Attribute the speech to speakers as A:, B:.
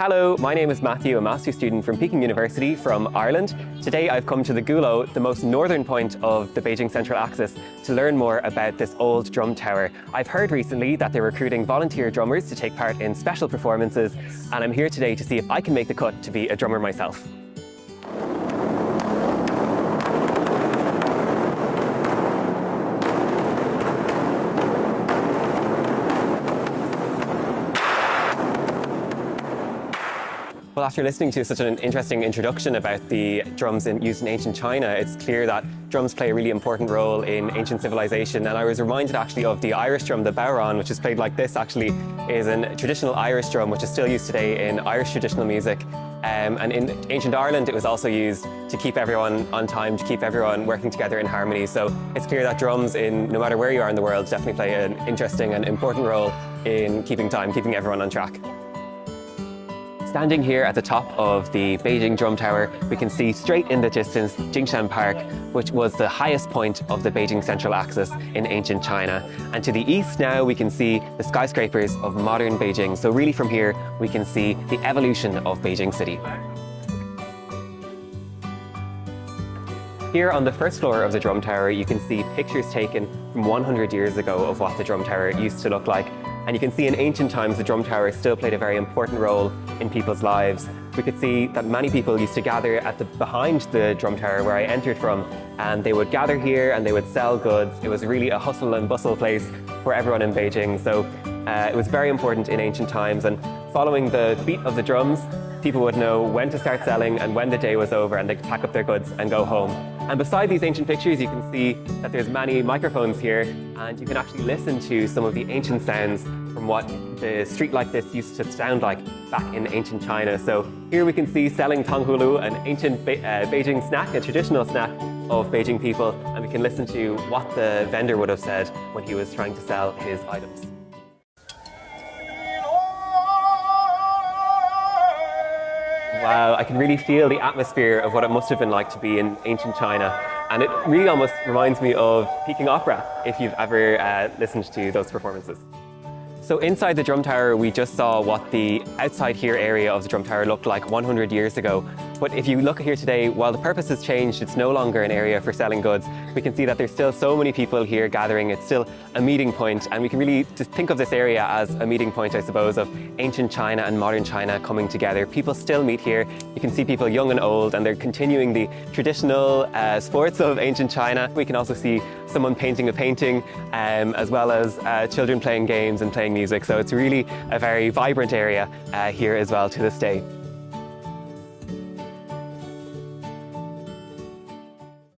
A: Hello, my name is Matthew, a master's student from Peking University from Ireland. Today I've come to the Gulo, the most northern point of the Beijing Central Axis, to learn more about this old drum tower. I've heard recently that they're recruiting volunteer drummers to take part in special performances, and I'm here today to see if I can make the cut to be a drummer myself. Well, after listening to such an interesting introduction about the drums used in ancient China, it's clear that drums play a really important role in ancient civilization. And I was reminded actually of the Irish drum, the bodhrán, which is played like this actually, is a traditional Irish drum which is still used today in Irish traditional music. And in ancient Ireland, it was also used to keep everyone on time, to keep everyone working together in harmony. So it's clear that drums, no matter where you are in the world, definitely play an interesting and important role in keeping time, keeping everyone on track. Standing here at the top of the Beijing Drum Tower, we can see straight in the distance Jingshan Park, which was the highest point of the Beijing Central Axis in ancient China. And to the east now we can see the skyscrapers of modern Beijing. So really from here we can see the evolution of Beijing City. Here on the first floor of the Drum Tower you can see pictures taken from 100 years ago of what the Drum Tower used to look like. And you can see in ancient times the drum tower still played a very important role in people's lives. We could see that many people used to gather behind the drum tower where I entered from, and they would gather here and they would sell goods. It was really a hustle and bustle place for everyone in Beijing. So it was very important in ancient times, and following the beat of the drums, people would know when to start selling and when the day was over, and they could pack up their goods and go home. And beside these ancient pictures, you can see that there's many microphones here, and you can actually listen to some of the ancient sounds from what the street like this used to sound like back in ancient China. So here we can see selling tanghulu, an ancient Beijing snack, a traditional snack of Beijing people, and we can listen to what the vendor would have said when he was trying to sell his items. Wow, I can really feel the atmosphere of what it must have been like to be in ancient China. And it really almost reminds me of Peking Opera, if you've ever listened to those performances. So inside the drum tower, we just saw what the outside here area of the drum tower looked like 100 years ago. But if you look here today, while the purpose has changed, it's no longer an area for selling goods. We can see that there's still so many people here gathering. It's still a meeting point, and we can really just think of this area as a meeting point, I suppose, of ancient China and modern China coming together. People still meet here. You can see people young and old, and they're continuing the traditional sports of ancient China. We can also see someone painting a painting, as well as children playing games and playing music. So it's really a very vibrant area here as well to this day.